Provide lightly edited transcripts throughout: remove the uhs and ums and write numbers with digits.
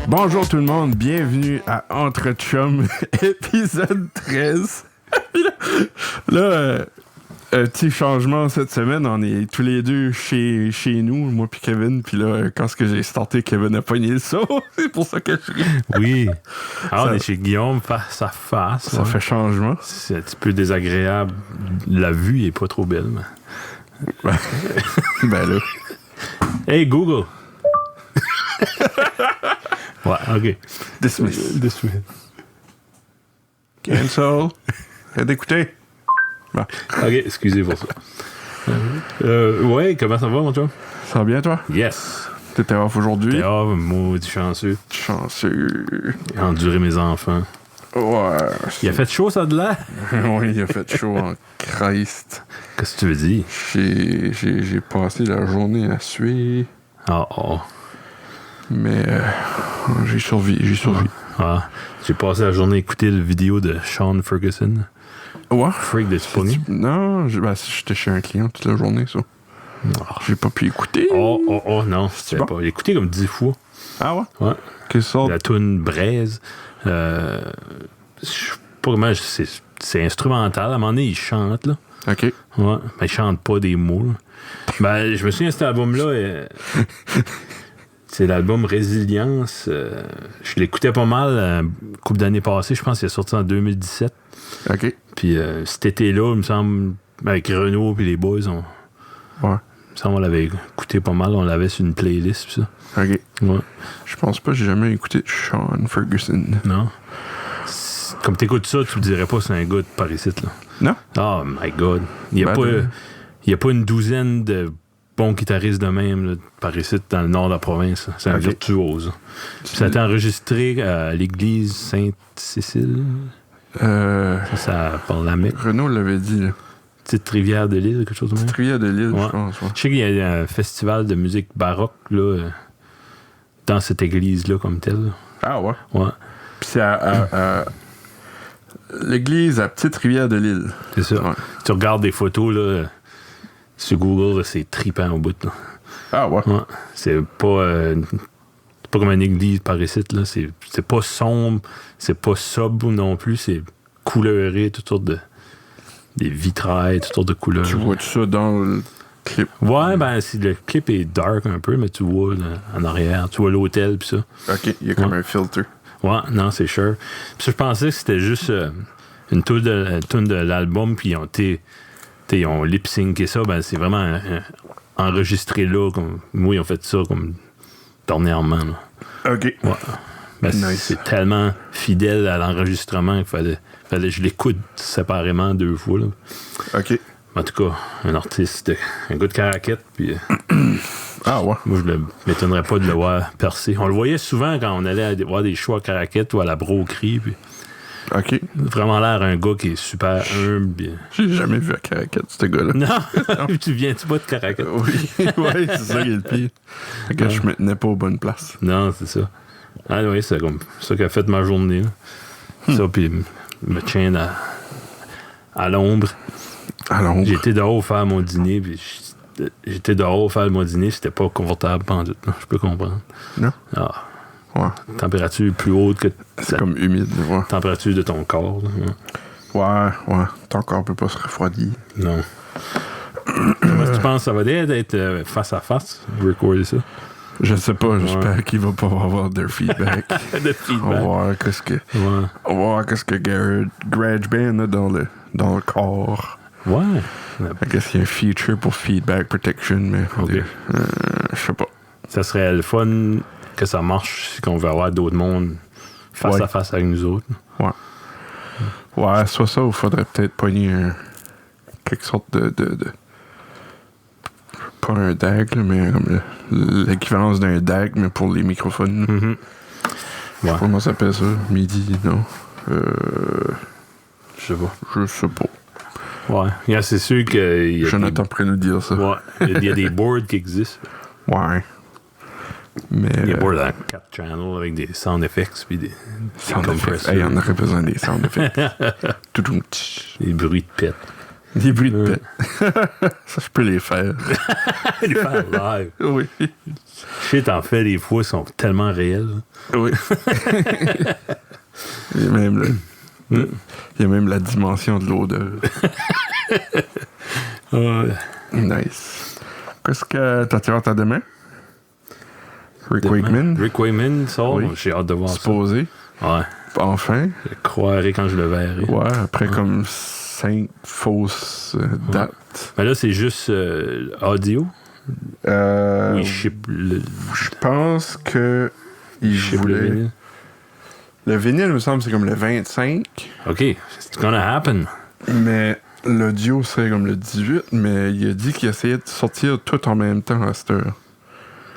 Bonjour tout le monde, bienvenue à Entre Chums, épisode 13. Là, petit changement cette semaine, on est tous les deux chez nous, moi puis Kevin, puis là, quand j'ai starté, Kevin a pogné le saut, c'est pour ça que je ris. Oui. Ah, on est chez Guillaume face à face. Ça fait changement. C'est un petit peu désagréable. La vue est pas trop belle, mais... Ben là. Hey, Google! Ouais, OK. Dismiss. Cancel. Faites d'écouter. Bon. OK, excusez pour ça. Ouais, comment ça va, mon chum? Ça va bien, toi? Yes! T'étais off aujourd'hui? T'es off, maudit chanceux. Chanceux. J'ai enduré mes enfants. Ouais. Il a fait chaud, ça de là? Oui, il a fait chaud en Christ. Qu'est-ce que tu veux dire? J'ai passé la journée à suer. Oh. Mais j'ai survécu. Ah, j'ai passé la journée à écouter la vidéo de Sean Ferguson. Ouais? Freak de Spoonie. Non, j'étais chez un client toute la journée, ça. J'ai pas pu écouter. Oh, non. C'était bon? pas. J'ai écouté comme 10 fois. Ah ouais? Ouais. Quelle sorte? La toune Braise. Je sais pas comment. C'est instrumental. À un moment donné, il chante, là. OK. Ouais. Mais il chante pas des mots, là. Ben, je me souviens de cet album-là. C'est l'album Résilience. Je l'écoutais pas mal une couple d'années passées. Je pense qu'il est sorti en 2017. OK. Puis cet été-là, il me semble, avec Renaud et les boys, Ouais. il me semble qu'on l'avait écouté pas mal. On l'avait sur une playlist, pis ça. OK. Ouais. Je pense pas que j'ai jamais écouté Sean Ferguson. Non. Comme t'écoutes ça, tu te dirais pas que c'est un gars de Paris-Ici, là. Non? Oh my God. Il y a pas une douzaine de bons guitaristes de même, là, de Paris-Ici, dans le nord de la province. C'est un virtuose. Ça a été enregistré à l'église Sainte-Cécile. Ça par la Mecque. Renaud l'avait dit, là. Petite rivière de l'île, quelque chose de même. Petite rivière de l'île, Ouais. je pense. Ouais. Je sais qu'il y a un festival de musique baroque là, dans cette église-là comme telle. Ah ouais? Ouais. Puis c'est à l'église à Petite Rivière de l'Île. C'est ça. Ouais. Tu regardes des photos là, sur Google, là, c'est trippant au bout. Là. Ah ouais? Ouais. C'est pas comme une église par ici. Là. C'est pas sombre, c'est pas sobre non plus, c'est couleuré, toutes sortes de... des vitrailles, toutes sortes de couleurs. Tu vois tout ça dans le clip? Ouais, ben le clip est dark un peu, mais tu vois là, en arrière, tu vois l'hôtel pis ça. OK, il y a comme un filtre. Ouais, non, c'est sûr. Puis ça, je pensais que c'était juste une toune de l'album, puis ils ont lip-syncé ça. Ben, c'est vraiment enregistré là. Comme, moi, ils ont fait ça comme dernièrement. Là. OK. Ouais. Ben, Nice. c'est tellement fidèle à l'enregistrement qu'il fallait que je l'écoute séparément 2 fois. Là. OK. En tout cas, un artiste, un gars de caraquette, puis... Ah ouais? Moi, je ne m'étonnerais pas de le voir percer. On le voyait souvent quand on allait voir des shows à Caraquette ou à la broquerie. Puis OK. vraiment l'air un gars qui est super humble. Puis... J'ai jamais vu à Caracat, ce gars-là. Non! Tu viens-tu pas de Caraquette? Oui, ouais, c'est ça qui est le pire. Fait que je me tenais pas aux bonnes places. Non, c'est ça. Ah oui, c'est comme ça qui a fait ma journée. Là. Ça, puis me tient à l'ombre. À l'ombre. J'étais dehors faire mon dîner, puis c'était pas confortable pendant tout. Je peux comprendre. Non? Ah. Ouais. Température plus haute que C'est comme humide, ouais. température de ton corps. Là. Ouais. Ton corps peut pas se refroidir. Non. Comment tu penses que ça va d'être face à face, recorder ça? Je sais pas, j'espère qu'il va pas avoir de feedback. De feedback. On va voir qu'est-ce que GarageBand a dans le corps. Ouais. I guess qu'il y a un feature pour feedback protection, mais je sais pas. Ça serait le fun que ça marche si on veut avoir d'autres mondes face à face avec nous autres. Ouais, soit ça, ou faudrait peut-être pogner quelque sorte de pas un DAG, là, mais comme l'équivalence d'un DAG, mais pour les microphones. Mm-hmm. Je sais pas comment ça s'appelle ça. MIDI, non? Je sais pas. Ouais. Yeah, c'est sûr qu'il y a Jonathan pourrait nous dire ça. Ouais. Il y a des boards qui existent. Ouais. Mais... Il y a des boards à 4 channels avec des sound effects puis des sound effects. Hey, on aurait besoin des sound effects. Des bruits de pète. Des bruits de paix. Ça, je peux les faire. Les faire live. Oui. Shit, en fait, des fois, ils sont tellement réels. Oui. Il y a même la dimension de l'odeur. Nice. Qu'est-ce que t'as hâte à demain? Rick Wakeman. Rick Wakeman sort. Oui. J'ai hâte de voir Supposé. ça. Ouais. Enfin. Je croirais quand je le verrai. Ouais, après comme 5 fausses dates. Mais là, c'est juste audio. Oui, je pense que il voulait... Le vinyle, me semble, c'est comme le 25. OK, it's gonna happen. Mais l'audio serait comme le 18, mais il a dit qu'il essayait de sortir tout en même temps à cette heure.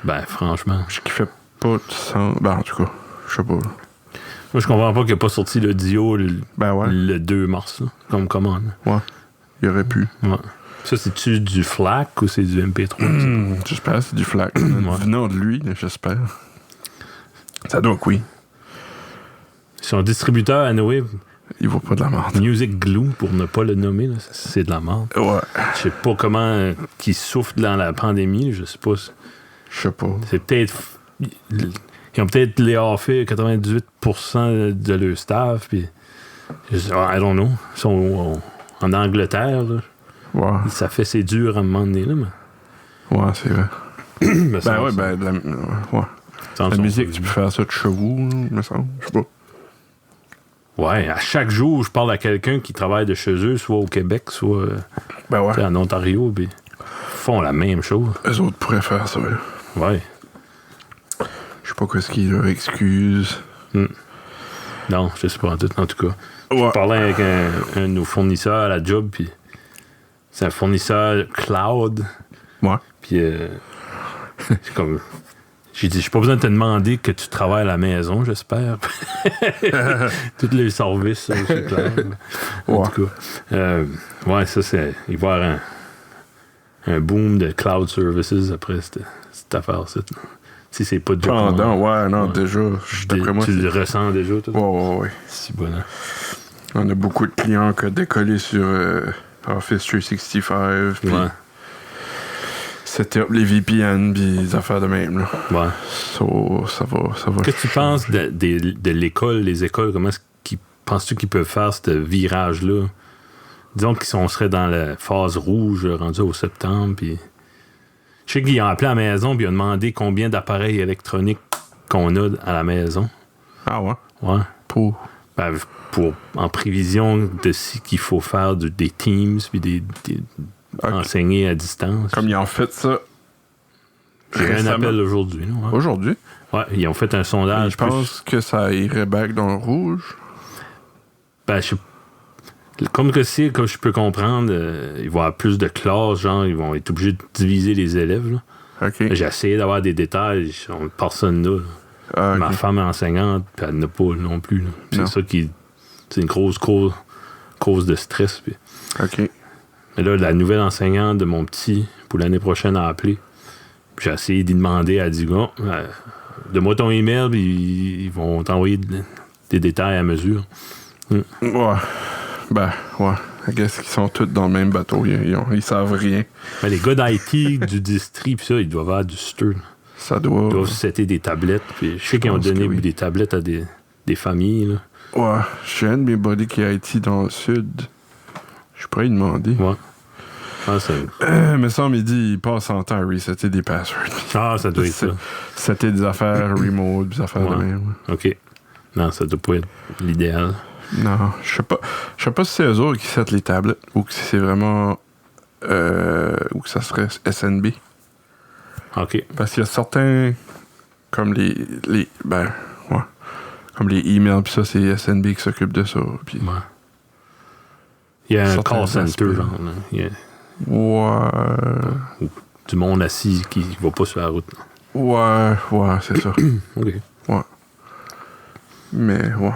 Ben, franchement. Ce qui fait pas de sens. Ben, en tout cas, je sais pas. Moi, je comprends pas qu'il n'a pas sorti l'audio le 2 mars, là, comme commande. Ouais, il aurait pu. Ouais. Ça, c'est-tu du FLAC ou c'est du MP3? J'espère que c'est du FLAC. Venant de lui, j'espère. Ça doit que oui. Son distributeur, à Noé, il vaut pas de la merde. Music Glue, pour ne pas le nommer, là, c'est de la merde. Ouais. Je sais pas comment qu'ils souffrent dans la pandémie, je sais pas. Je sais pas. C'est peut-être... Ils ont peut-être layoffé 98% de leur staff, puis... I don't know. Ils sont en Angleterre, là. Ouais. Ça fait c'est dur à un moment donné, là, mais... Ouais, c'est vrai. La musique, tu peux faire ça de chez vous, me semble. Je sais pas. Ouais, à chaque jour, je parle à quelqu'un qui travaille de chez eux, soit au Québec, soit en Ontario, puis font la même chose. Eux autres pourraient faire ça, là. Ouais. Je sais pas qu'est-ce qui leur excuse. Non, je sais pas en tout cas. Ouais. Je parlais avec un de nos fournisseurs à la job, puis c'est un fournisseur cloud. Ouais. Puis c'est comme... J'ai dit, j'ai pas besoin de te demander que tu travailles à la maison, j'espère. Tous les services, c'est clair. En tout cas. Ouais, ça, c'est... Il va y avoir un boom de cloud services après cette affaire-ci. Si c'est pas déjà... déjà. D'après moi, tu le ressens déjà, toi? Ouais. C'est bon, hein? On a beaucoup de clients qui ont décollé sur Office 365. Puis c'était les VPN puis les affaires de même, là. Ouais. Ça va. Qu'est-ce que tu penses de l'école, les écoles? Comment penses-tu qu'ils peuvent faire ce virage-là? Disons qu'on serait dans la phase rouge, rendue au septembre, puis... Je sais qu'ils ont appelé à la maison puis ils ont demandé combien d'appareils électroniques qu'on a à la maison. Ah ouais? Ouais. Pour en prévision de ce qu'il faut faire des Teams puis enseigner à distance. Comme ils ont fait ça. J'ai eu un appel aujourd'hui. Ouais. Aujourd'hui? Ouais, ils ont fait un sondage. Je pense que ça irait back dans le rouge. Ben, comme je peux comprendre, il va y avoir plus de classes, genre, ils vont être obligés de diviser les élèves. Là. OK. J'ai essayé d'avoir des détails, personne n'a. Okay. Ma femme est enseignante, puis elle n'a pas non plus. C'est ça qui... C'est une grosse cause de stress. Puis. OK. Mais là, la nouvelle enseignante de mon petit, pour l'année prochaine, a appelé. J'ai essayé d'y demander, elle a dit, donne-moi ton email, puis ils vont t'envoyer des détails à mesure. Ouais. Ben, ouais. I guess qu'ils sont tous dans le même bateau. Ils savent rien. Mais les gars d'IT, du district, pis ça, ils doivent avoir du stir. Ça doit... Ils doivent setter des tablettes. Puis je sais qu'ils ont donné des tablettes à des familles. Là. Ouais. J'ai un de mes buddies qui est IT dans le sud. Je pourrais lui demander. Ouais. Mais ça, il dit, il passe en temps à resetter des passwords. Ah, ça doit être ça. C'était des affaires remote, des affaires de même. OK. Non, ça doit pas être l'idéal. Non, je sais pas si c'est eux autres qui settent les tablettes ou si c'est vraiment ou que ça serait SNB. OK. Parce qu'il y a certains comme comme les emails pis ça, c'est SNB qui s'occupe de ça. Pis il y a un call center, genre. Ouais. Du monde assis qui va pas sur la route. Ouais, c'est ça. OK. Ouais. Mais, ouais.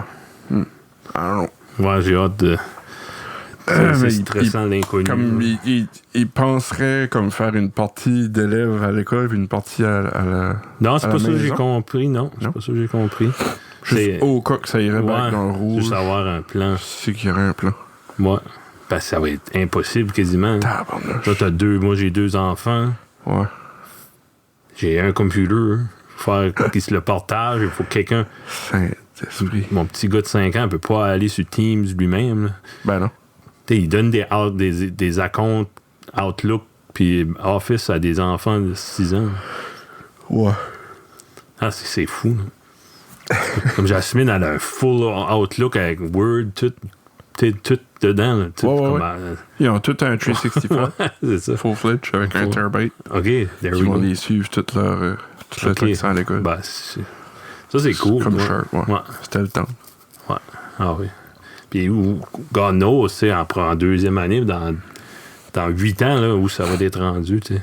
I don't know. Ouais, j'ai hâte de... C'est stressant, l'inconnu. Comme il penserait comme faire une partie d'élèves à l'école puis une partie à la... Non, c'est pas ça que j'ai compris, non. C'est pas ça que j'ai compris. Juste au cas que ça irait back dans le rouge. Juste avoir un plan. C'est qu'il y aurait un plan. Ouais. Ben, ça va être impossible quasiment. Tabarnouche. Là, moi, j'ai 2 enfants. Ouais. J'ai un computer. Faire qu'ils se le partagent. Il faut que quelqu'un. Saint-Esprit. Mon petit gars de 5 ans ne peut pas aller sur Teams lui-même. Là. Ben non. T'sais, il donne des accounts Outlook puis Office à des enfants de 6 ans. Ouais. Ah, c'est fou. Là. Comme Jasmine, elle a un full Outlook avec Word, tout dedans. Là, tout, ouais. Ils ont tout un 365. C'est ça. Full-fledged avec 1 terabyte. OK, there Ils vont les suivre toute leur temps qu'ils sont à l'école. Ben, ça, c'est cool. Comme Sharp, ouais. C'était le temps. Ouais. Ah oui. Puis, God knows, tu sais, en 2e année, dans 8 ans, là, où ça va être rendu, tu sais.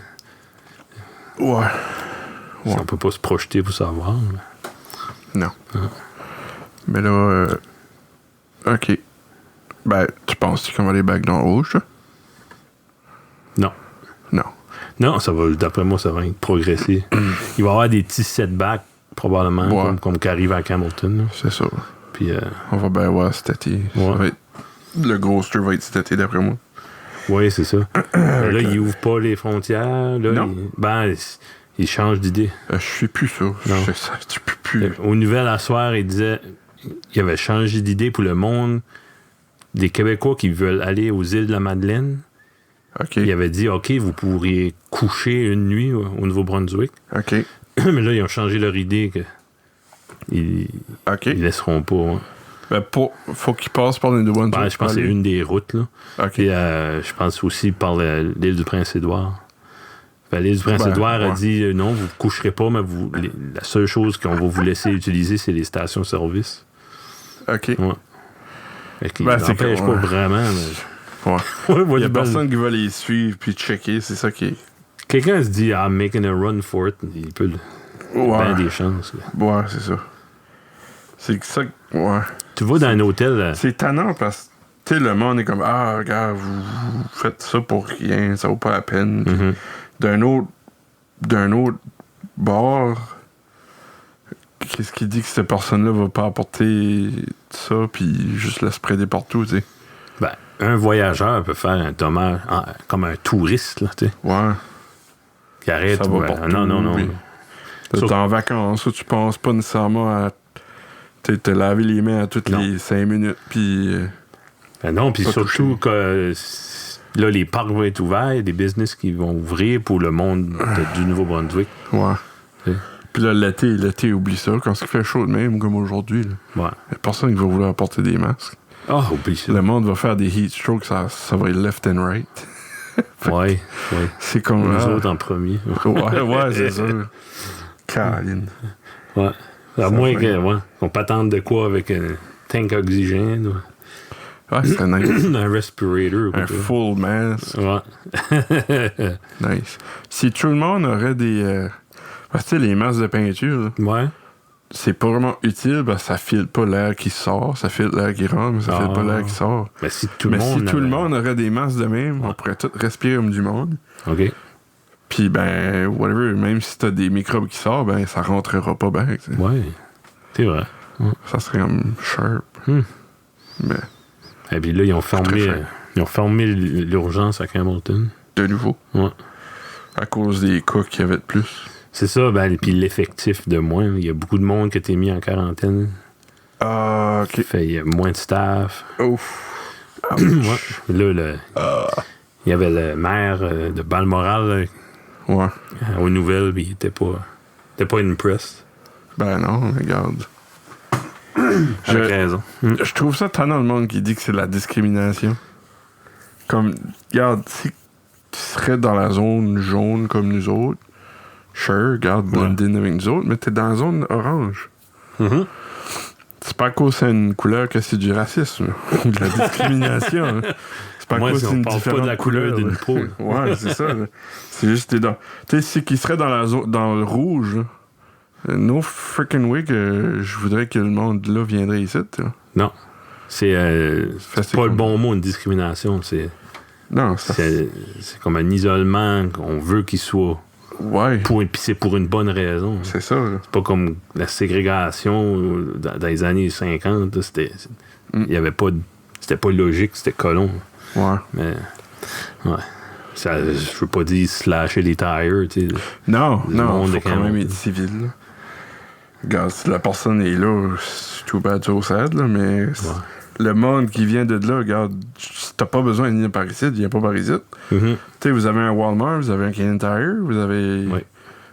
Ouais. On peut pas se projeter pour savoir. Mais... Non. Mais là, OK. Ben, tu penses qu'on va les bacs dans le rouge, toi? Non. Non, ça va, d'après moi, ça va progresser. Il va y avoir des petits setbacks, probablement, comme qu'arrive à Hamilton. Là. C'est ça. Puis, on va bien voir cet été. Ça va être... Le gros stir va être cet été, d'après moi. Oui, c'est ça. Là, il ouvre pas les frontières. Là, non. Il change d'idée. Je suis plus ça. Je peux plus. Aux nouvelles à soir, il disait qu'il avait changé d'idée pour le monde des Québécois qui veulent aller aux îles de la Madeleine. OK. Il avait dit, OK, vous pourriez coucher une nuit au Nouveau-Brunswick. OK. Mais là, ils ont changé leur idée que ils laisseront pas. Hein. Ben, faut qu'ils passent par le Nouveau-Brunswick. Ben, je pense que c'est une des routes. Là. OK. Et je pense aussi par l'île du Prince-Édouard. Ben, l'île du Prince-Édouard a dit, non, vous ne coucherez pas, mais la seule chose qu'on va vous laisser utiliser, c'est les stations-service. OK. Ouais. Fait c'est n'empêche pas vraiment. Mais... Il y a personne qui va les suivre puis checker, c'est ça qui est... Quelqu'un se dit, I'm making a run for it, il peut bien des chances. Là. Ouais, c'est ça. C'est ça que... Ouais. Tu vas dans un hôtel... C'est tannant parce que, tu sais, le monde est comme, ah, regarde, vous faites ça pour rien, ça vaut pas la peine. Mm-hmm. D'un autre bord... Qu'est-ce qui dit que cette personne-là va pas apporter ça puis juste la spreader partout, tu sais? Ben, un voyageur peut faire un dommage comme un touriste, là, tu sais. Ouais. Qui arrête. Ça va partout, non. Oui. T'es en vacances, tu penses pas nécessairement à te laver les mains à toutes les 5 minutes, puis... Ben non, puis surtout que là, les parcs vont être ouverts, des business qui vont ouvrir pour le monde du Nouveau-Brunswick. Ouais. T'sais. Puis là, l'été, oublie ça. Quand il fait chaud de même, comme aujourd'hui, il n'y a personne qui va vouloir porter des masques. Ah, oublie ça. Le monde va faire des heat strokes, ça va être left and right. Ouais. C'est comme... Nous autres en premier. ouais, c'est sûr. Caroline. Ouais. À moins qu'on patente de quoi avec un tank oxygène. Ouais, c'est nice. Un respirator. Un full mask. Ouais. Nice. Si tout le monde aurait des... parce que les masques de peinture, là, c'est pas vraiment utile parce que ça file pas l'air qui sort, ça file l'air qui rentre, mais ça file pas l'air qui sort. Mais si tout le monde aurait des masques de même, on pourrait tous respirer comme du monde. OK. Puis ben, whatever, même si t'as des microbes qui sortent, ben ça rentrera pas bien. T'sais. Ouais, c'est vrai. Ça serait comme sharp. Mais... Et puis là, ils ont fermé l'urgence à Hamilton. De nouveau. Ouais. À cause des cas qu'il y avait de plus. C'est ça, ben, puis l'effectif de moins. Il y a beaucoup de monde qui a été mis en quarantaine. Ah, OK. Il y a moins de staff. Ouf. Là, il y avait le maire de Balmoral aux nouvelles, puis il était pas impressed. Ben non, regarde. Avec raison. Je trouve ça tannant le monde qui dit que c'est de la discrimination. Comme, regarde, si tu serais dans la zone jaune comme nous autres, sure, regarde, blend in avec nous autres, mais t'es dans la zone orange. Mm-hmm. C'est pas à cause c'est une couleur que c'est du racisme ou de la discrimination. Hein. C'est pas à cause c'est une différente pas de la couleur d'une peau. Ouais, c'est ça. Là. C'est juste t'es dans... Tu sais, si qui serait dans le rouge, là, no freaking way que je voudrais que le monde là viendrait ici. Là. Non. C'est pas le bon mot, une discrimination. C'est comme un isolement qu'on veut qu'il soit. Ouais. Puis c'est pour une bonne raison. C'est ça. Là. C'est pas comme la ségrégation dans les années 50. Il y avait pas... C'était pas logique, c'était colon. Ouais. Mais, ouais. Ça, je veux pas dire slasher les tires, tu sais. Non, faut quand même être civil, là. Regarde, si la personne est là, c'est tout bad, so sad, là, mais le monde qui vient de là, regarde, t'as pas besoin de venir par ici, il n'y a pas par ici. Tu sais, vous avez un Walmart, vous avez un Canadian Tire, vous avez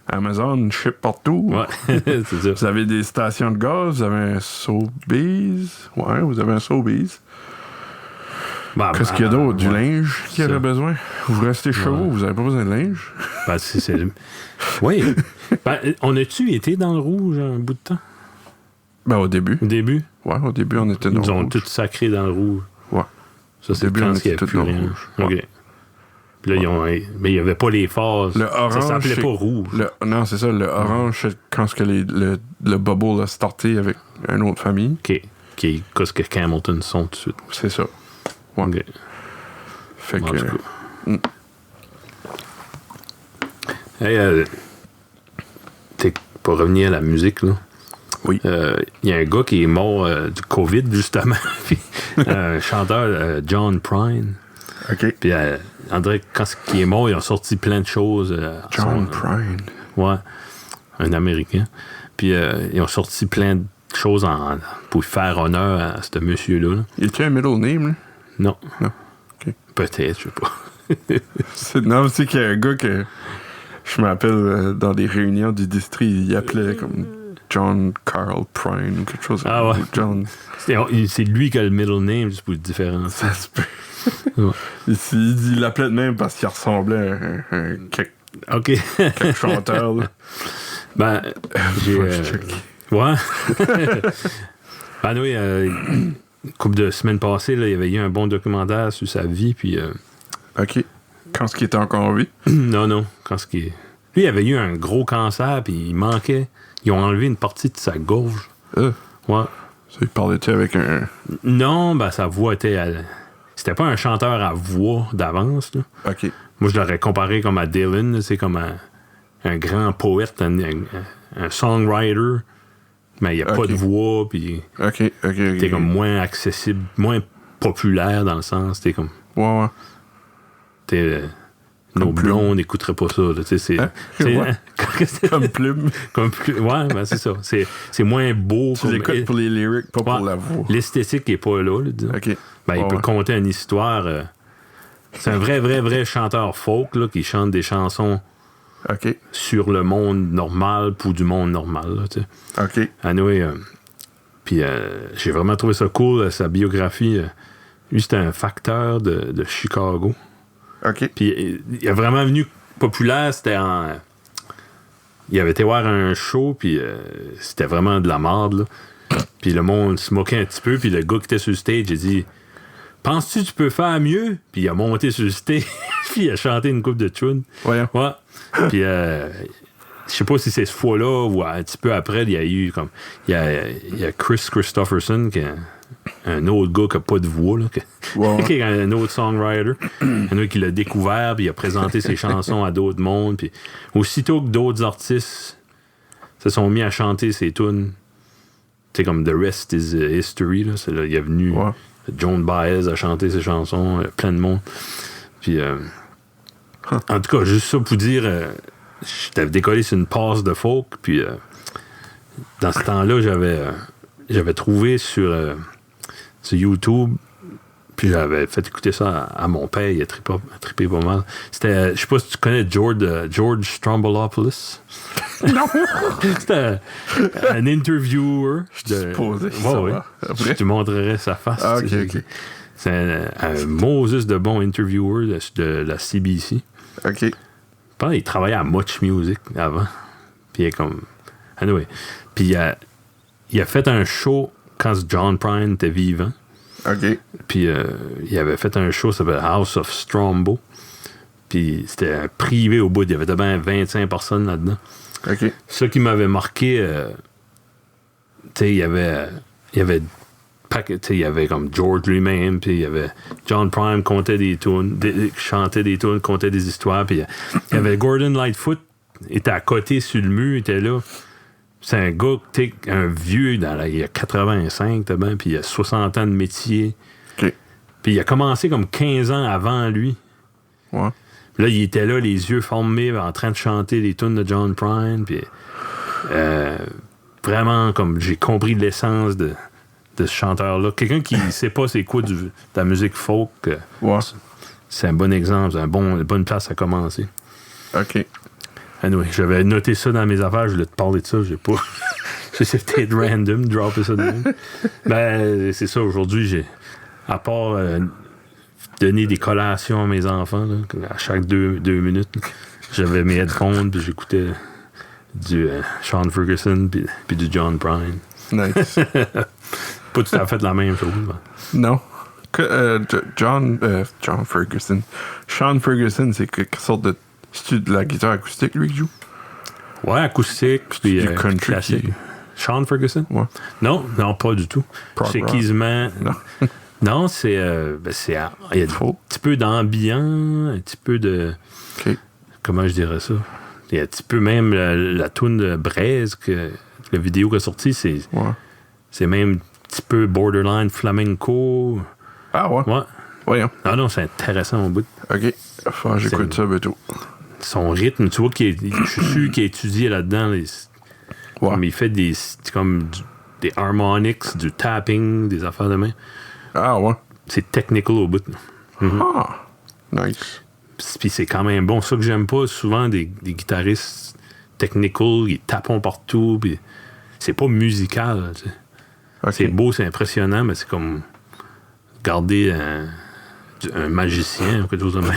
Amazon, ship partout. Ouais, c'est ça. Vous avez des stations de gaz, vous avez un Sobeys. Ouais, vous avez un Sobeys. Qu'est-ce qu'il y a d'autre? Du linge qu'il y aurait besoin? Vous restez chez vous n'avez pas besoin de linge? Ben, oui. Ben, on a-tu été dans le rouge un bout de temps? Ben, au début. Au début? Ouais, au début, on était dans le rouge. Ils ont tout sacré dans le rouge. Ouais. Ça, c'est quand il n'y avait plus rien. OK. Puis là, mais il n'y avait pas les phases. Le orange, ça s'appelait pas rouge. Non, c'est ça. Le orange, c'est quand le bubble a starté avec une autre famille. OK. Qu'est-ce que Hamilton sont tout de suite. C'est ça. Ouais. OK. Fait que... Hey, pour revenir à la musique, là. Oui. Il y a un gars qui est mort du COVID, justement. Un chanteur, John Prine. OK. Puis, André, quand il est mort, ils ont sorti plein de choses. John Prine. Ouais. Un Américain. Puis, ils ont sorti plein de choses pour faire honneur à ce monsieur-là. Là. Il était un middle name, là? Non. OK. Peut-être, je sais pas. Non, c'est qu'il y a un gars que je me rappelle dans des réunions du district, il appelait comme John Carl Prine ou quelque chose. Ah ouais. John. C'est lui qui a le middle name, juste pour le différencier. Ça se peut. Ouais. Il l'appelait de même parce qu'il ressemblait à un quelques chanteurs. Là. Ben, j'ai... ouais. Ben oui, une couple de semaines passées, là, il y avait eu un bon documentaire sur sa vie, puis... OK. Quand ce qui était encore en vie? Non. Quand ce qui... Lui, il avait eu un gros cancer, puis il manquait... Ils ont enlevé une partie de sa gorge. Ouais. Ça, il parlait-tu avec un... Non, ben sa voix était... C'était pas un chanteur à voix d'avance, là. OK. Moi, je l'aurais comparé comme à Dylan, c'est comme un grand poète, un songwriter, mais il n'y a pas de voix, puis t'es comme moins accessible, moins populaire dans le sens, t'es comme... Ouais. Nos blonds n'écouteraient pas ça, là, tu sais, comme Plume. Ouais, ben c'est ça. C'est moins beau. Tu l'écoutes pour les lyrics, pas pour la voix. L'esthétique n'est pas là, disons. OK. Ben, il peut conter une histoire... c'est un vrai chanteur folk là, qui chante des chansons sur le monde normal pour du monde normal. Là, tu sais. OK. Anyway, puis j'ai vraiment trouvé ça cool, sa biographie. Lui, c'était un facteur de Chicago. OK. Puis il est vraiment venu populaire, c'était en... Il avait été voir un show, puis c'était vraiment de la merde, là. Puis le monde se moquait un petit peu, puis le gars qui était sur le stage, il dit... Penses-tu que tu peux faire mieux? Puis il a monté sur le stage, puis il a chanté une couple de tunes. Ouais. Puis je sais pas si c'est cette fois-là ou un petit peu après, il y a eu comme... Il y a Chris Christopherson, qui est un autre gars qui n'a pas de voix, là, qui est un autre songwriter. Un autre qui l'a découvert, puis il a présenté ses chansons à d'autres mondes. Puis aussitôt que d'autres artistes se sont mis à chanter ses tunes, c'est comme The Rest is History, là. C'est là, il est venu... Joan Baez a chanté ses chansons, plein de monde. Puis, en tout cas, juste ça pour dire, j'étais décollé sur une passe de folk, puis dans ce temps-là, j'avais trouvé sur YouTube, puis j'avais fait écouter ça à mon père, il a trippé pas mal. C'était, je sais pas si tu connais George Stroumboulopoulos. Non! C'était un interviewer. Je suis supposé. Je te montrerai sa face. Ah, OK. C'est un Moses de bon interviewer de la CBC. OK. Il travaillait à Much Music avant. Puis il est comme... Anyway. Puis il a fait un show quand John Prine était vivant. OK. Puis il avait fait un show qui s'appelait House of Strombo. Puis c'était privé au bout. Il y avait d'abord 25 personnes là-dedans. OK. Ce qui m'avait marqué, tu sais, il y avait comme George lui-même, puis il y avait John Prine contait des tunes, chantait des tunes, contait des histoires, puis il y avait Gordon Lightfoot, était à côté sur le mur, il était là. C'est un gars, un vieux, il a 85, puis il a 60 ans de métier. OK. Puis il a commencé comme 15 ans avant lui. Ouais. Puis là, il était là, les yeux formés, en train de chanter les tunes de John Prine. Puis vraiment, comme j'ai compris l'essence de ce chanteur-là. Quelqu'un qui sait pas c'est quoi de la musique folk, c'est un bon exemple, c'est une bonne place à commencer. OK. Anyway, j'avais noté ça dans mes affaires, je voulais te parler de ça, j'ai pas... C'est peut-être random, dropper ça de même. Ben, c'est ça, aujourd'hui, à part donner des collations à mes enfants, là, à chaque 2 minutes, j'avais mes headphones, puis j'écoutais du Sean Ferguson, puis du John Prine. Nice. Pas tout à fait la même chose. Ben. Non. John Ferguson. Sean Ferguson, c'est quelle sorte de... C'est-tu de la guitare acoustique, lui, qui joue? Ouais, acoustique, puis du country classique. Sean Ferguson? Ouais. Non, pas du tout. C'est quasiment... Non. Non, c'est... il y a un petit peu d'ambiance, un petit peu de... OK. Comment je dirais ça? Il y a un petit peu même la toune de Braise, que la vidéo qui est sortie, c'est même un petit peu borderline flamenco. Ah ouais? Ouais. Voyons. Non, c'est intéressant au bout. OK. Enfin, j'écoute ça bientôt. Son rythme, tu vois, je suis sûr qu'il a étudié là-dedans. Comme il fait des harmonics, du tapping, des affaires de main. Ah ouais? C'est technical au bout. Mm-hmm. Ah, nice. Puis c'est quand même bon. Ça que j'aime pas, souvent, des guitaristes technical, ils tapent partout, puis c'est pas musical. Tu sais. Okay. C'est beau, c'est impressionnant, mais c'est comme garder un magicien ou quelque chose de même.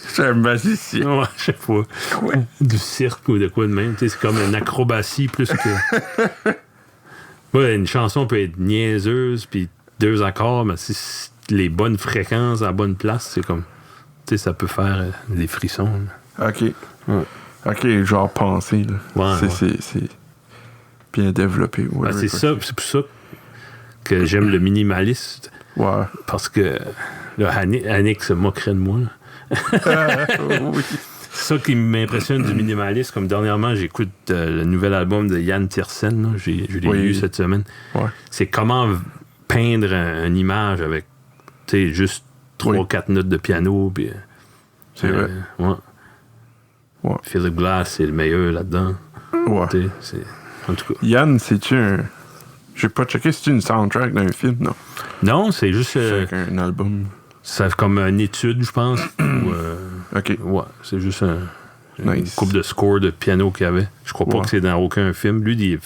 C'est un magicien. Ouais, je sais pas. Quoi? Du cirque ou de quoi de même. C'est comme une acrobatie plus que... Ouais, une chanson peut être niaiseuse, puis 2 accords, mais si les bonnes fréquences à la bonne place, c'est comme... Tu sais, ça peut faire des frissons. Là. OK. Ouais. OK, genre pensé. Là. Ouais, c'est bien développé. C'est pour ça que j'aime le minimaliste. Ouais. Parce que là, Annick se moquerait de moi. Oui. C'est ça qui m'impressionne du minimaliste. Comme dernièrement, j'écoute le nouvel album de Yann Tiersen. Là. Je l'ai lu cette semaine. Ouais. C'est comment peindre une image avec juste 3-4 notes de piano. Puis, c'est vrai. Ouais. Philip Glass, c'est le meilleur là-dedans. Ouais. En tout cas. Yann, c'est-tu un... J'ai pas checké, c'est-tu une soundtrack d'un film, non? Non, c'est juste... c'est un album. C'est comme une étude, je pense. OK. Ouais, c'est juste une coupe de score de piano qu'il y avait. Je crois pas que c'est dans aucun film. Lui, il est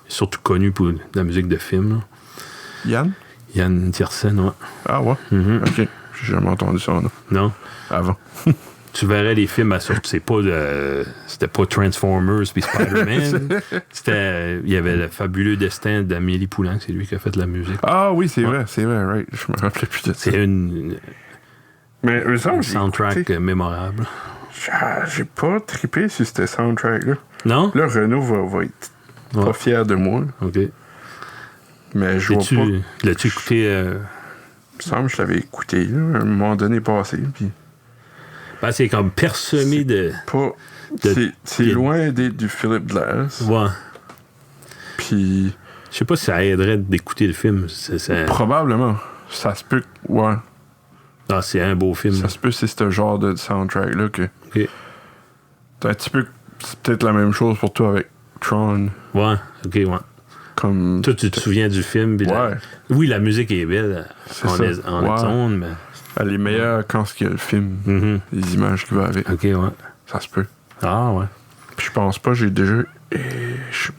surtout connu pour la musique de film. Là. Yann? Yann Tiersen, ouais. Ah ouais? Mm-hmm. OK. J'ai jamais entendu ça, non? Non. Avant. Tu verrais les films à sortir. C'était pas Transformers puis Spider-Man. Il y avait le fabuleux destin d'Amélie Poulain, c'est lui qui a fait la musique. Ah oui, c'est vrai, right. Je me rappelais plus de ça. C'est une soundtrack mémorable. J'ai pas trippé sur cette soundtrack-là. Non? Là, Renaud va être pas fier de moi. OK. Mais je vois pas... L'as-tu écouté... Il me semble que je l'avais écouté là, à un moment donné passé, puis... Ben, c'est comme parsemé de... C'est loin du Philip Glass. Ouais. Puis... Je sais pas si ça aiderait d'écouter le film. Probablement. Ça se peut... Ouais. Ah, c'est un beau film. Ça se peut, c'est ce genre de soundtrack-là que... OK. C'est un petit peu... C'est peut-être la même chose pour toi avec Tron. Ouais, OK, ouais. Comme... Toi, tu te souviens du film. Oui, la musique est belle en zone, mais... Elle est meilleure quand il y a le film. Les images qui vont avec. OK, ouais. Ça se peut. Ah, ouais. Puis je pense pas j'ai déjà... Je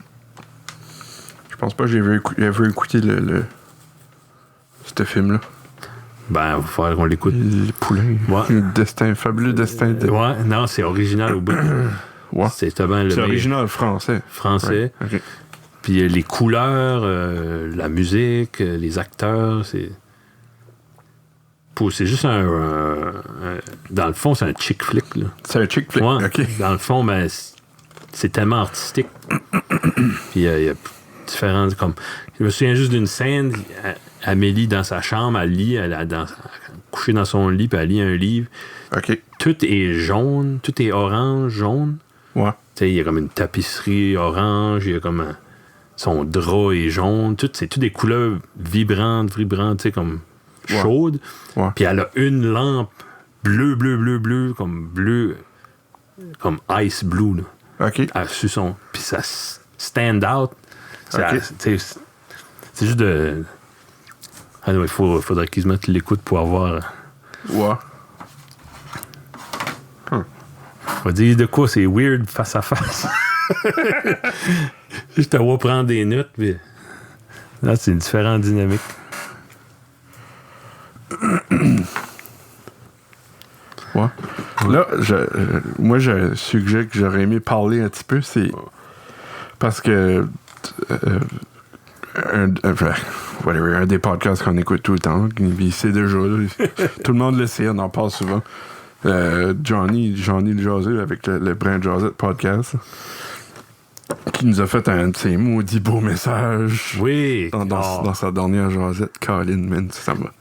pense pas que j'ai vu écouter ce film-là. Ben, il va falloir qu'on l'écoute. Les poulains. Ouais. Fabuleux destin. Ouais, non, c'est original au bout. Ouais. C'est original français. Français. Ouais. Okay. Puis les couleurs, la musique, les acteurs, c'est juste dans le fond, c'est un chick flick. Là. C'est un chick flick? Ouais. OK. Dans le fond, ben, c'est tellement artistique. Puis il y a différentes... Comme, je me souviens juste d'une scène, Amélie, dans sa chambre, elle lit, couchée dans son lit, puis elle lit un livre. OK. Tout est jaune, tout est orange, jaune. Ouais. Tu sais, il y a comme une tapisserie orange, il y a comme son drap est jaune. C'est tout des couleurs vibrantes, tu sais, comme... chaude. Ouais. Puis elle a une lampe bleu, comme ice blue, là. OK. Sur son. Puis ça stand out. C'est juste de. Ah non, il faudrait qu'ils se mettent l'écoute pour avoir. Ouais. On va dire de quoi, c'est weird face à face. Je te vois prendre des notes, puis là, c'est une différente dynamique. Ouais. Là, moi, je suggère que j'aurais aimé parler un petit peu, c'est parce que un des podcasts qu'on écoute tout le temps, c'est déjà là, tout le monde le sait, on en parle souvent. Johnny le Jaseux avec le Brin Jazette podcast qui nous a fait un de ses maudits beaux messages. Oui. Dans sa dernière Jazette. Colin, man, ça m'a.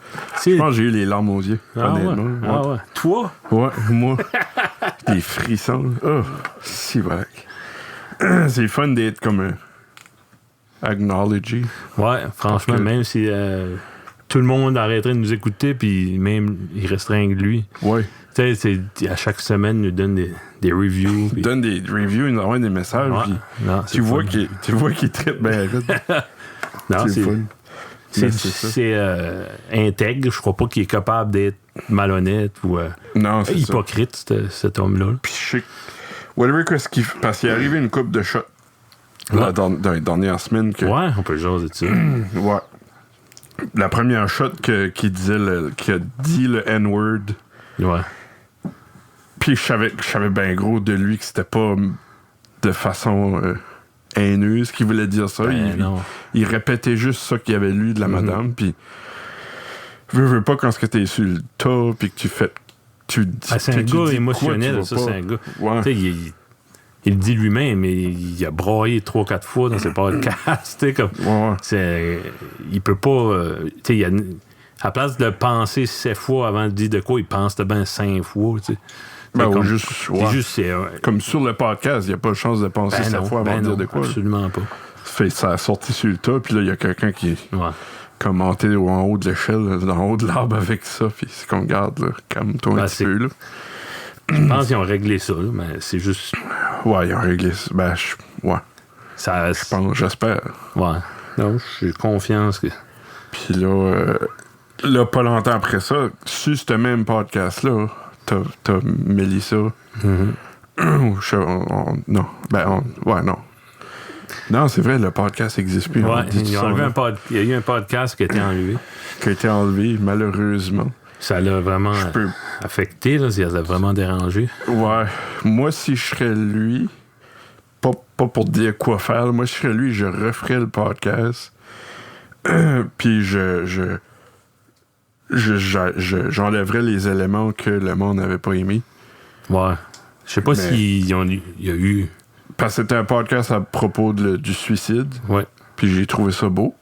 Je pense que j'ai eu les larmes aux yeux, honnêtement. Ouais. Ah ouais. Toi? Ouais, moi. Des frissons. Oh, si voilà. C'est fun d'être comme un acknowledgé. Ouais, franchement, même si tout le monde arrêterait de nous écouter, puis même il restreint lui. Ouais. Tu sais, à chaque semaine, il nous donne des reviews. Il donne des reviews, il nous envoie des messages. Ouais. Non, tu vois qu'il traite bien vite. Non, c'est fun. C'est intègre. Je crois pas qu'il est capable d'être malhonnête ou hypocrite, cet homme-là. Puis je sais whatever qu'est-ce qu'il fait. Parce qu'il est arrivé une couple de shots dans les dernières semaines. Ouais, on peut jaser de ça. Ouais. La première shot qui a dit le N-word. Ouais. Puis je savais bien gros de lui que c'était pas de façon haineuse qu'il voulait dire ça. Il répétait juste ça qu'il avait lu de la madame. Puis veux pas quand t'es sur le tas puis que tu fais. C'est un gars émotionnel, ça, c'est un gars. Ouais. Tu sais, il le dit lui-même, mais il a braillé 3-4 fois dans ses podcasts. Il peut pas. À la place de penser 7 fois avant de dire de quoi, il pense de bien 5 fois. Comme sur le podcast, il n'y a pas de chance de penser 7 fois avant de dire de quoi. Absolument pas. Ça a sorti sur le tas, puis là, il y a quelqu'un qui est commenté en haut de l'échelle, en haut de l'arbre avec ça, puis c'est qu'on garde, là, calme-toi un petit peu. Là. Je pense qu'ils ont réglé ça, là, mais c'est juste. Ouais, ils ont réglé ça. Je pense, j'espère. Ouais. Non, j'ai confiance que. Puis là, pas longtemps après ça, sur ce même podcast-là, t'as Mélissa. Mm-hmm. Non. Non. Non, c'est vrai, le podcast n'existe plus. Ouais, il y a eu un podcast qui a été enlevé. Qui a été enlevé, malheureusement. Ça l'a vraiment affecté, là, ça l'a vraiment dérangé. Ouais. Moi, si je serais lui, pas pour dire quoi faire, moi, si je serais lui, je referais le podcast. Puis j'enlèverais les éléments que le monde n'avait pas aimés. Ouais. Je sais pas s'il y a eu... Parce que c'était un podcast à propos du suicide. Ouais. Puis j'ai trouvé ça beau.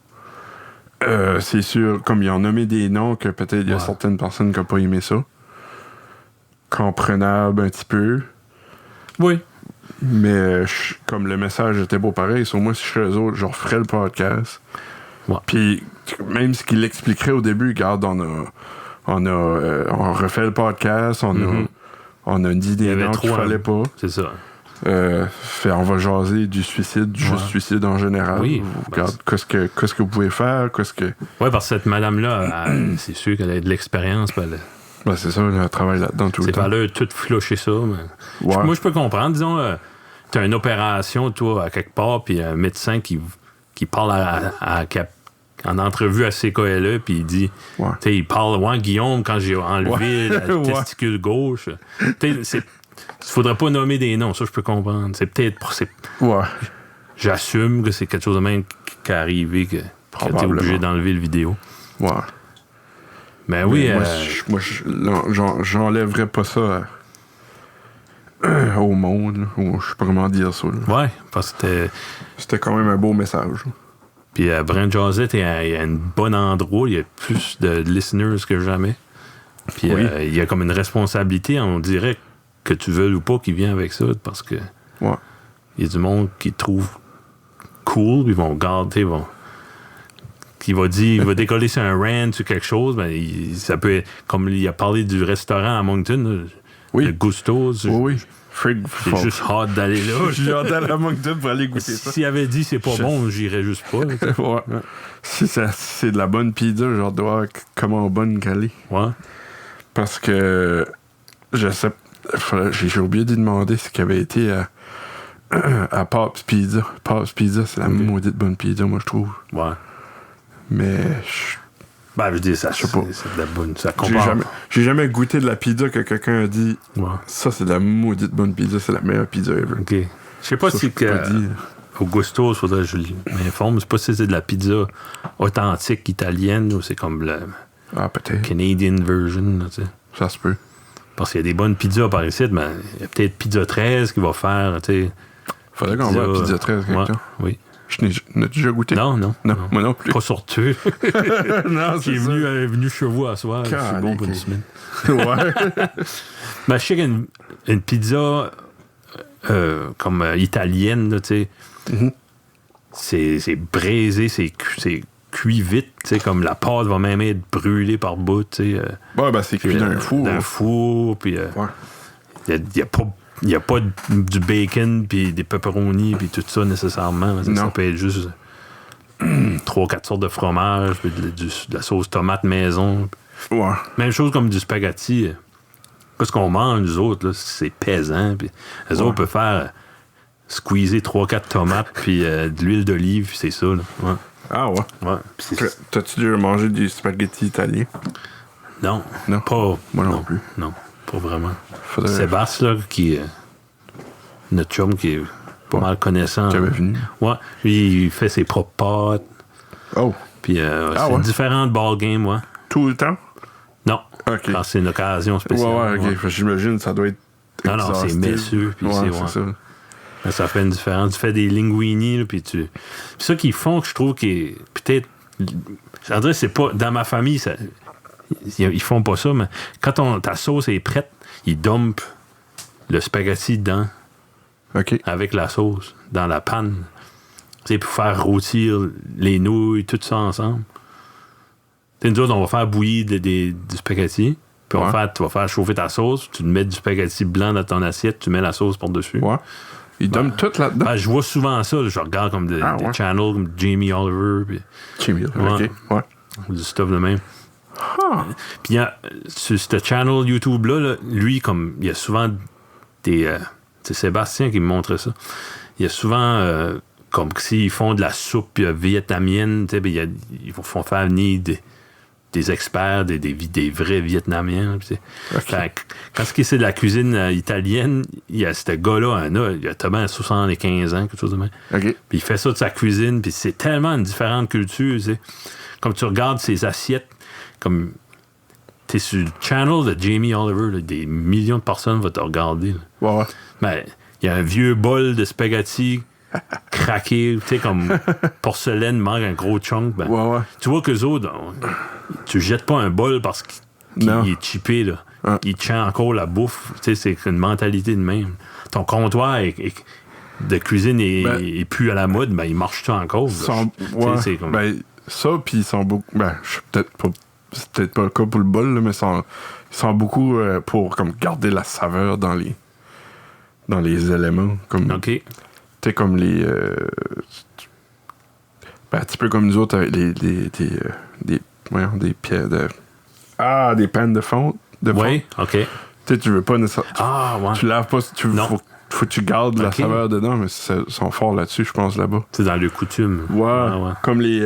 C'est sûr, comme ils ont nommé des noms, que peut-être il y a certaines personnes qui n'ont pas aimé ça. Comprenable un petit peu. Oui. Mais comme le message était beau pareil, sur moi, si je serais eux autres, je referais le podcast. Ouais. Puis même ce qu'il expliquerait au début, regarde, on refait le podcast, on a dit des noms qu'il fallait pas. C'est ça. On va jaser du suicide, juste suicide en général. Oui. Regarde, qu'est-ce que vous pouvez faire, Oui, parce que cette madame-là, c'est sûr qu'elle a de l'expérience. C'est ça, elle travaille là-dedans tout le temps. C'est pas là tout flusher ça. Mais... Moi, je peux comprendre. Disons, tu as une opération, toi, à quelque part, puis un médecin qui parle en entrevue à CKLE, puis il dit, il parle, Guillaume, quand j'ai enlevé la testicule gauche. Il faudrait pas nommer des noms, ça je peux comprendre. C'est peut-être. J'assume que c'est quelque chose de même qui est arrivé, que tu es obligé d'enlever le vidéo. Ouais. Mais oui. Moi, j'enlèverais pas ça au monde, ou je sais pas comment dire ça. Là. Ouais, parce que c'était quand même un beau message. Puis Brent Josette est à un bon endroit, il y a plus de listeners que jamais. Puis il y a comme une responsabilité, on dirait, que tu veux ou pas, qui vient avec ça, parce que il y a du monde qui trouve cool, puis vont garder, puis il va décoller sur un rant sur quelque chose, ben, ça peut être, comme il a parlé du restaurant à Moncton, là, le Gusto's. Oui. J'ai juste hâte d'aller là. J'ai hâte d'aller à Moncton pour aller goûter ça. S'il avait dit c'est pas bon, j'irais juste pas. Ouais. Si c'est de la bonne pizza, genre de voir comment bonne qu'elle est. Ouais. Parce que je sais, j'ai oublié de demander ce qui avait été à Pop's Pizza. Pop's Pizza, c'est la maudite bonne pizza, moi je trouve. Ouais. Mais ben, je dis ça, c'est de la bonne. Ça compare. J'ai jamais goûté de la pizza que quelqu'un a dit. Ouais. Ça, c'est de la maudite bonne pizza, c'est la meilleure pizza ever. OK. Je sais pas si au Gusto, il faudrait que je m'informe. Je sais pas si c'est de la pizza authentique italienne ou c'est comme la peut-être. Canadian version. Là, ça se peut. Parce qu'il y a des bonnes pizzas par ici, mais il y a peut-être Pizza 13 qui va faire. Faudrait qu'on voit la Pizza 13 quelque temps. Oui. Je n'ai déjà goûté. Non, moi non plus. Pas surtout. Non, c'est ça. Venu chez vous à soir. C'est bon pour une semaine. Ouais. Mais je sais qu'une pizza comme italienne, là, tu sais, c'est braisé, c'est cuit vite, tu sais, comme la pâte va même être brûlée par bout, tu sais. Ouais, ben c'est cuit d'un four. D'un four, puis il n'y a pas du bacon, puis des pepperonis, puis tout ça nécessairement. Ça peut être juste 3-4 sortes de fromage, puis de la sauce tomate maison. Ouais. Même chose comme du spaghetti. Ce qu'on mange, nous autres, là, c'est pesant. Puis les autres peuvent faire squeezer 3-4 tomates, puis de l'huile d'olive, puis c'est ça. Là. Ouais. Ah ouais? Ouais. T'as-tu déjà mangé du spaghetti italien? Non. Pas. Moi non plus. Non, pas vraiment. Faudrait... Sébastien, là, qui notre chum, qui est pas mal connaissant. Qui avait venu. Ouais. Lui, il fait ses propres pâtes. Oh. Puis c'est différent de ball game, ouais. Tout le temps? Non. Okay. Quand c'est une occasion spéciale. Ouais, ok. J'imagine que ça doit être. Non, c'est messieurs. Puis c'est ça. Ça fait une différence. Tu fais des linguini, puis tu. C'est ça qu'ils font que je trouve qui peut-être. Je dirais c'est pas. Dans ma famille, ça, ils font pas ça, mais quand ta sauce est prête, ils dumpent le spaghetti dedans. OK. Avec la sauce, dans la panne. C'est pour faire rôtir les nouilles, tout ça ensemble. Nous autres, on va faire bouillir du spaghetti. Puis tu vas faire chauffer ta sauce. Tu mets du spaghetti blanc dans ton assiette. Tu mets la sauce par-dessus. Ouais. Ils donnent tout là-dedans. Ben, je vois souvent ça. Là, je regarde comme des channels comme Jamie Oliver. Puis, Jamie Oliver, OK. Ouais. Du stuff de même. Puis il y a sur ce channel YouTube-là, lui, comme il y a souvent des... c'est Sébastien qui me montre ça. Il y a souvent... comme s'ils font de la soupe vietnamienne, ben, ils font faire venir des experts, des vrais Vietnamiens. Okay. Quand c'est de la cuisine italienne, il y a ce gars-là, il a tellement 75 ans, quelque chose de même. Okay. Puis il fait ça de sa cuisine, puis c'est tellement une différente culture. T'sais. Comme tu regardes ses assiettes, comme t'es sur le channel de Jamie Oliver, là, des millions de personnes vont te regarder. Là. Ouais. Ben, il y a un vieux bol de spaghetti craqué, tu sais, comme porcelaine, manque un gros chunk. Ben, tu vois qu'eux autres, tu jettes pas un bol parce qu'il est chippé, là. Il tient encore la bouffe. Tu sais, c'est une mentalité de même. Ton comptoir de cuisine est plus à la mode, ben, il marche-tu encore? C'est comme... Ben, ça, puis ils sont beaucoup... Ben, je sais c'est peut-être pas le cas pour le bol, là, mais ils sont beaucoup pour comme garder la saveur dans les éléments. Comme, OK. Tu sais, comme les... ben, un petit peu comme nous autres, avec des pieds de... des pannes de fonte. Oui, OK. Tu sais, tu veux pas nécessairement... Tu laves pas... Faut que tu gardes la saveur dedans, mais ils sont forts là-dessus, je pense, là-bas. C'est dans le coutume. Ouais. Comme les...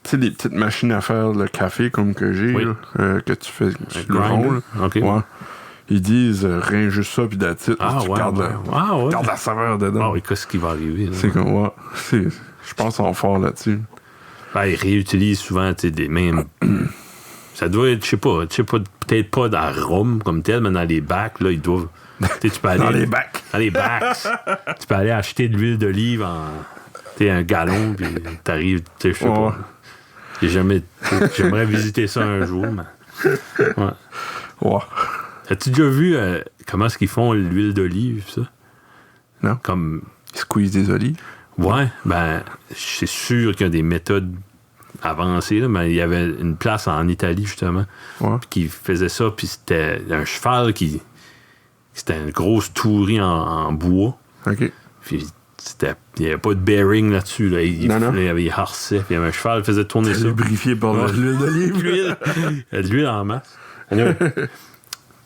tu sais, des petites machines à faire le café comme que j'ai, là, que tu fais le rond. Okay. Ouais. Ils disent rien juste ça, puis that's it. Tu gardes la saveur dedans. Ah oui, qu'est-ce qui va arriver? Là? C'est comme, je pense qu'ils sont forts là-dessus. Ils réutilisent souvent des mêmes... Ça doit être, je sais pas, peut-être pas dans Rome comme tel, mais dans les bacs, là, ils doivent... Tu peux aller, dans les bacs. Dans les bacs. Tu peux aller acheter de l'huile d'olive en un gallon, puis t'arrives, je sais pas. J'aimerais visiter ça un jour, mais... Ouais. As-tu déjà vu comment est-ce qu'ils font l'huile d'olive, ça? Non. Comme... Ils squeezent des olives? Ouais, ben, c'est sûr qu'il y a des méthodes avancé, là, mais il y avait une place en Italie, justement, qui faisait ça, puis c'était un cheval qui... C'était une grosse tourie en bois. OK. Puis il n'y avait pas de bearing là-dessus. Là. Il harçait, puis il y avait un cheval qui faisait tourner ça. Lubrifié par l'huile d'olive. Il y a de l'huile en masse.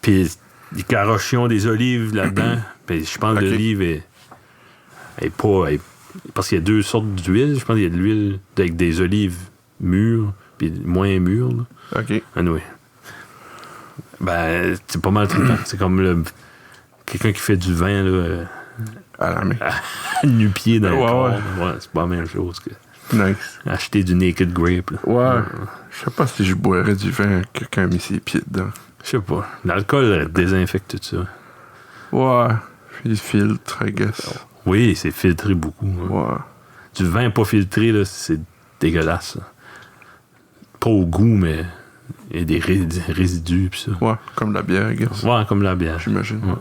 Puis des carochons, des olives là-dedans. Puis je pense que l'olive est pas... parce qu'il y a deux sortes d'huile. Je pense qu'il y a de l'huile avec des olives mûres, puis moins mûres. Là. OK. Anyway. Ben, c'est pas mal trippant. C'est comme quelqu'un qui fait du vin, là... à la main. Nu-pied dans le corps. Ouais, c'est pas la même chose que... Nice. Acheter du Naked Grape. Là. Ouais. Je sais pas si je boirais du vin avec quelqu'un a mis ses pieds dedans. Je sais pas. L'alcool désinfecte tout ça. Ouais. Il filtre, I guess. Oui, c'est filtré beaucoup. Hein. Ouais. Du vin pas filtré, là, c'est dégueulasse. Là. Pas au goût, mais il y a des résidus pis ça. Ouais, comme la bière, I guess. Ouais, comme la bière. J'imagine. Ouais.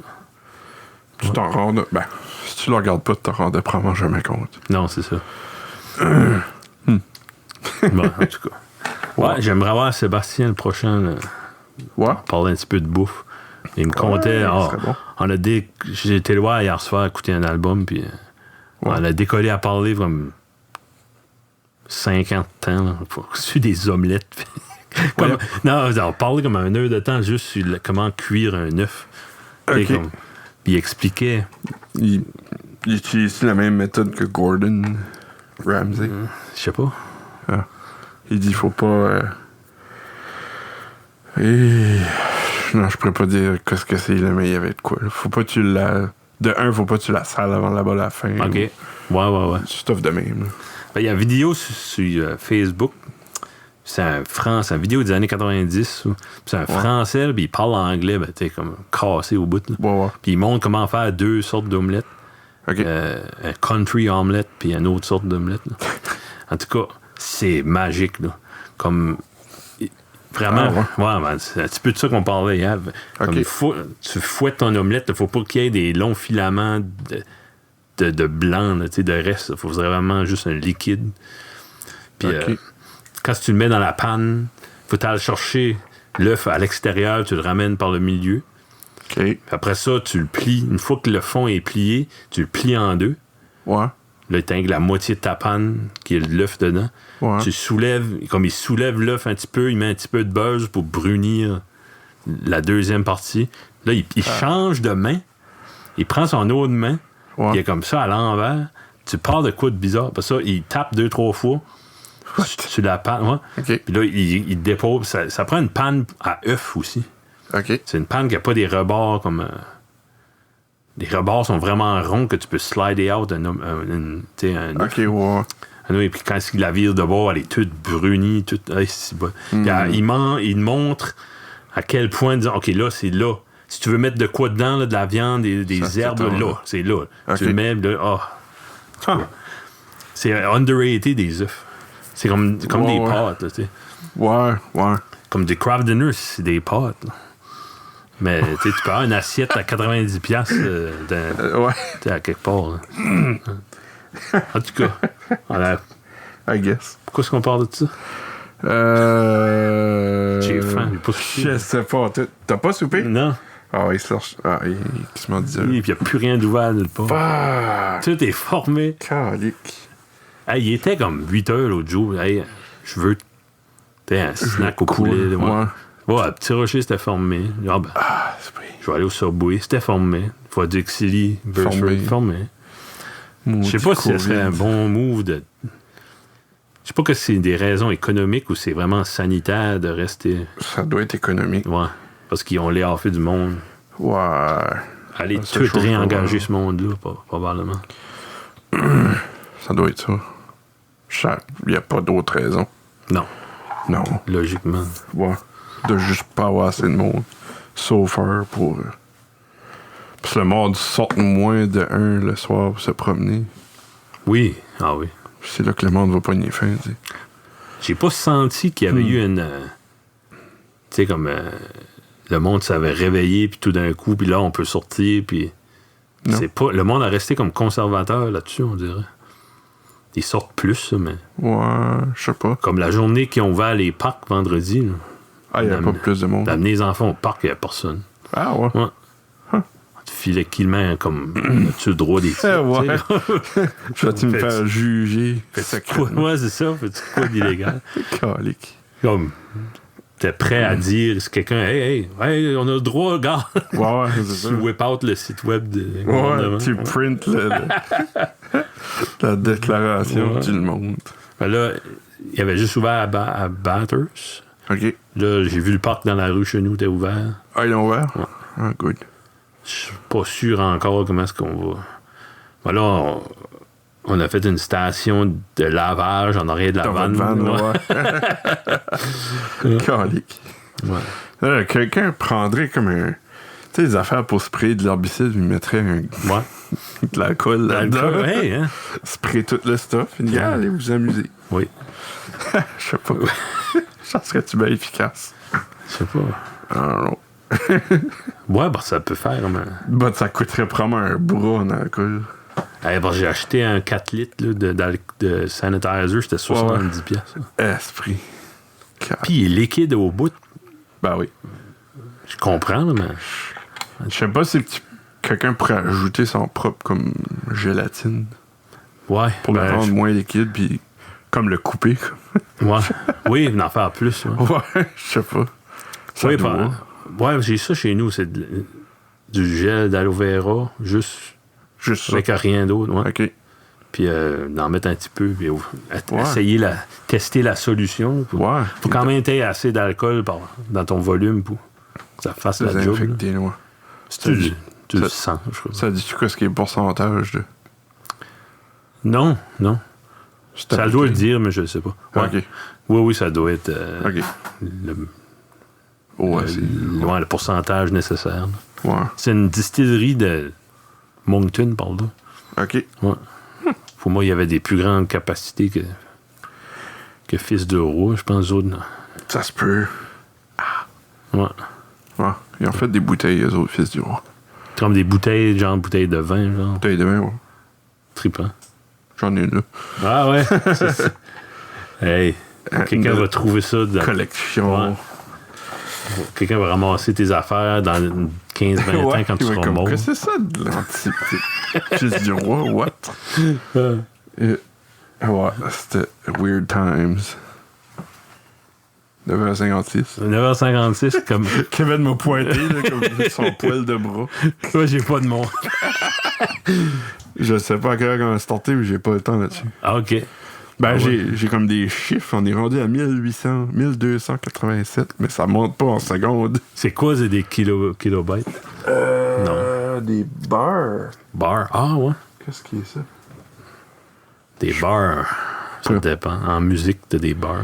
Tu t'en rends... Ben, si tu le regardes pas, tu t'en rendais probablement jamais compte. Non, c'est ça. Bon, en tout cas. Ouais, j'aimerais voir Sébastien le prochain. Là. Ouais. Parler un petit peu de bouffe. Il me comptait. Bon. J'ai été le voir hier soir écouter un album, puis on a décollé à parler comme 50 ans. Là, sur des omelettes. Non, on parlait comme un heure de temps juste sur comment cuire un œuf. Okay. Puis il expliquait. Il utilise la même méthode que Gordon Ramsay. Je sais pas. Ah. Il dit faut pas. Non, je pourrais pas dire qu'est-ce que c'est, là, mais il y avait de quoi. Là. Faut pas que tu la. De un, faut pas que tu la sales avant là-bas la fin. OK. Ouais. Du stuff de même. Il y a une vidéo sur Facebook. C'est une vidéo des années 90. C'est un Français, puis il parle anglais, ben, t'es comme cassé au bout. Là. Ouais. Puis il montre comment faire deux sortes d'omelettes. OK. Un country omelette, puis une autre sorte d'omelette. En tout cas, c'est magique. Là. Comme... Vraiment, ben, c'est un petit peu de ça qu'on parlait hier. Okay. Tu fouettes ton omelette, il ne faut pas qu'il y ait des longs filaments de blanc, là, de reste. Il faut vraiment juste un liquide. Puis quand tu le mets dans la panne, il faut aller chercher l'œuf à l'extérieur, tu le ramènes par le milieu. Okay. Après ça, tu le plies. Une fois que le fond est plié, tu le plies en deux. Ouais. Là, tu as la moitié de ta panne, qui est l'œuf dedans. Ouais. Tu soulèves, comme il soulève l'œuf un petit peu, il met un petit peu de beurre pour brunir la deuxième partie. Là, il change de main. Il prend son autre main. Il est comme ça à l'envers. Tu pars de quoi de bizarre. Parce que ça, il tape 2-3 fois sur la panne. Ouais. Okay. Puis là, il dépose. Ça prend une panne à œuf aussi. Okay. C'est une panne qui n'a pas des rebords comme... les rebords sont vraiment ronds que tu peux slider out un œuf. OK, ouais. Et puis quand il la vire de bord, elle est toute brunie, toute... Il montre à quel point, disant, OK, là, c'est là. Si tu veux mettre de quoi dedans, là, de la viande, des herbes, là, c'est là. Okay. Tu le mets, là, c'est underrated, des œufs. C'est comme des pâtes, là, tu sais. Ouais. Comme des craft dinners, c'est des pâtes, là. Mais tu peux avoir une assiette à 90$ à quelque part. En tout cas, I guess. Pourquoi est-ce qu'on parle de ça? J'ai faim, j'ai pas soupé. Je sais pas. T'as pas soupé? Non. Ah, il se lâche. Ah, il m'en dit. Et puis il n'y a plus rien d'ouvert nulle part. Tout est formé. Calique. Hey, il était comme 8h l'autre jour. Hey, je veux un snack au poulet. Ouais, Petit Rocher, c'était formé. C'est pas... Je vais aller au Subway, c'était formé. Fois Dixie, formé. Je sais pas si ce serait un bon move de... Je sais pas que c'est des raisons économiques ou c'est vraiment sanitaire de rester... Ça doit être économique. Ouais, parce qu'ils ont fait du monde. Ouais. Aller tout réengager ce monde-là, probablement. Ça doit être ça. Il n'y a pas d'autre raison. Non. Logiquement. Ouais. De juste pas avoir assez de monde. So far pour... Parce que le monde sort moins de 1 le soir pour se promener. Oui. Ah oui. C'est là que le monde va pogner faim, tu sais. J'ai pas senti qu'il y avait eu une... tu sais, comme... le monde s'avait réveillé, puis tout d'un coup, puis là, on peut sortir, puis... C'est pas... Le monde a resté comme conservateur là-dessus, on dirait. Ils sortent plus, ça, mais. Ouais, je sais pas. Comme la journée qu'ils ont ouvert les parcs vendredi. Là, Ah, il n'y a pas plus de monde. d'amener les enfants au parc, il n'y a personne. Ah, ouais. Ouais. Tu filais killement comme. As-tu le droit des tirs? Ouais. Je vais-tu me faire juger? Ouais, c'est ça. Fais-tu quoi d'illégal? Calique. Comme. T'es prêt à dire, c'est quelqu'un, hey, on a le droit, gars. Ouais, c'est ça. Tu whip out le site web de. Ouais, tu printes la déclaration, tu le montres. Ben là, il avait juste ouvert à Bathurst. OK. Là, j'ai vu le parc dans la rue chez nous, était ouvert. Ah, ils l'ont ouvert? Ouais. Ah, good. Je suis pas sûr encore comment est-ce qu'on va. Ben là, on a fait une station de lavage en arrière de la Dans vanne. votre van, ouais. Calique. Ouais. Là, quelqu'un prendrait comme un... Tu sais, des affaires pour sprayer de l'herbicide, il mettrait Ouais. de l'alcool là-dedans. Hey, hein? Spray tout le stuff. Il dit, allez vous amuser. Oui. Je sais pas. Ça serait-tu bien efficace? Je sais pas. Ah non. Ouais, ben ça peut faire, mais. Bah, ça coûterait probablement un bras en alcool. Hey, ben, j'ai acheté un 4 litres là, de sanitizer, c'était 70$. piastres. Esprit. Puis il est liquide au bout. Ben oui. Je comprends, là, mais. Je sais pas si quelqu'un pourrait ajouter son propre comme gélatine Ouais. pour le rendre moins liquide, puis comme le couper. Ouais. Oui, d'en faire plus. Ouais, Ouais, je sais pas. Ça oui, doit. ouais, j'ai ça chez nous, c'est du gel d'aloe vera, juste Juste ça. avec rien d'autre. Ouais. OK. Puis d'en mettre un petit peu, puis essayer tester la solution. Ouais. Faut quand même être assez d'alcool dans ton volume pour que ça fasse la job. Désinfecté, ouais. Tu le sens, je crois. Ça dit-tu quoi ce qui est le pourcentage de... Non. Ça doit le dire, mais je ne sais pas. Ouais. OK. Oui, ça doit être OK. le pourcentage nécessaire. Ouais. C'est une distillerie de Moncton, par là. OK. Ouais. Pour moi, il y avait des plus grandes capacités que Fils de Roi, je pense, autres. Ça se peut. Ouais. Ouais. Ils ont fait des bouteilles, eux autres, Fils du Roi. Comme des bouteilles, genre bouteilles de vin, genre. Bouteilles de vin, ouais. Trippant. J'en ai une, là. Ah ouais? Hey, quelqu'un va trouver ça dans... Collection. Ouais. Quelqu'un va ramasser tes affaires dans 15-20 ans quand tu seras mort. Qu'est-ce que c'est ça de l'antiquité? Fils du Roi, what? Ouais, c'était Weird Times. 9h56. 9h56, comme... Kevin m'a pointé, là, comme son poil de bras. Moi, j'ai pas de montre. Je sais pas à quelle heure on a starté, mais j'ai pas le temps là-dessus. Ah, OK. Ben, j'ai comme des chiffres. On est rendu à 1287, mais ça monte pas en secondes. C'est quoi, c'est des kilobytes? Non. Des bars. Bar? Ah, ouais. Qu'est-ce qui est ça? Des bars. Ça dépend. En musique, t'as des bars.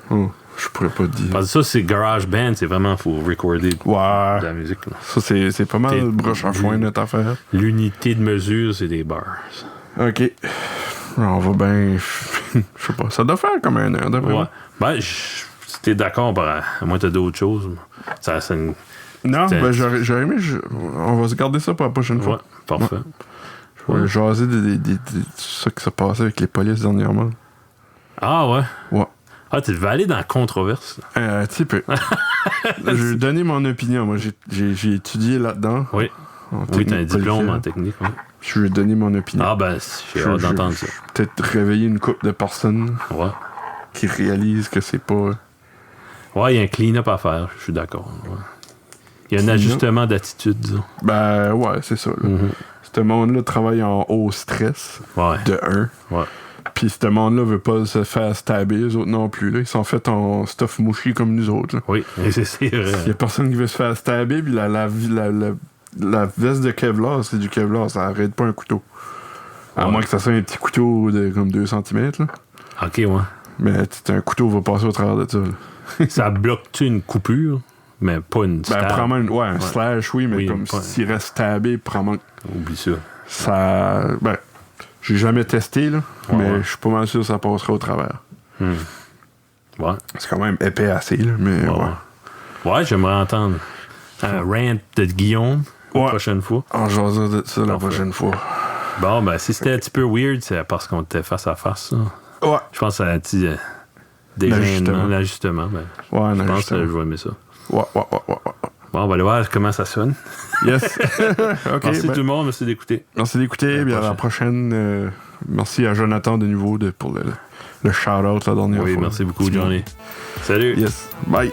Je pourrais pas te dire. Parce que ça, c'est GarageBand. C'est vraiment, faut recorder de la musique. Là. Ça, c'est pas mal le broche à foin, notre affaire. L'unité de mesure, c'est des bars. OK. On va bien... Je sais pas. Ça doit faire comme un heure, d'après moi. Ben, si t'es d'accord, à moins t'as d'autres choses. Ça, c'est une... Non, ben j'aurais aimé... On va se garder ça pour la prochaine fois. Ouais, parfait. Je vais jaser de ça qui s'est passé avec les polices dernièrement. Ah ouais? Ouais. Ah, tu devais aller dans la controverse. Un petit peu. Je vais donner mon opinion. Moi, j'ai étudié là-dedans. Oui. Oui, t'as un diplôme en technique. Ouais. Je vais donner mon opinion. Ah ben, j'ai hâte d'entendre ça. Peut-être réveiller une couple de personnes qui réalisent que c'est pas... Ouais, il y a un clean-up à faire, je suis d'accord. Ouais. Il y a un ajustement d'attitude, disons. Ben ouais, c'est ça. Ce monde-là travaille en haut stress, de 1. Ouais. Puis ce monde-là veut pas se faire stabber, les autres non plus. Là. Ils sont faits en stuff mouchi comme nous autres. Là. Oui, c'est vrai. Il y a personne qui veut se faire stabber, puis la veste de Kevlar, c'est du Kevlar, ça arrête pas un couteau. À moins que ça soit un petit couteau de comme 2 cm. Là. OK, ouais. Mais un couteau va passer au travers de ça. Là. Ça bloque-tu une coupure, mais pas une stab? Ben, probablement, un slash, oui, mais comme s'il reste stabé, probablement... Oublie ça. Ça... Ben, j'ai jamais testé, là, mais je suis pas mal sûr que ça passera au travers. Ouais. C'est quand même épais assez, là, mais ouais, j'aimerais entendre un rant de Guillaume la prochaine fois. On jasera de ça la prochaine fois. Bon, ben, si c'était un petit peu weird, c'est parce qu'on était face à face. Ça. Ouais. Je pense que ça a un petit l'ajustement. Ben, Ouais, je pense que je vais aimer ça. Ouais. Bon, on va aller voir comment ça sonne. Yes. OK. Merci tout le monde, merci d'écouter. Merci d'écouter. Bien, à la prochaine. Merci à Jonathan de nouveau pour le shout-out la dernière fois. Oui, merci beaucoup, Johnny. Salut. Yes. Bye.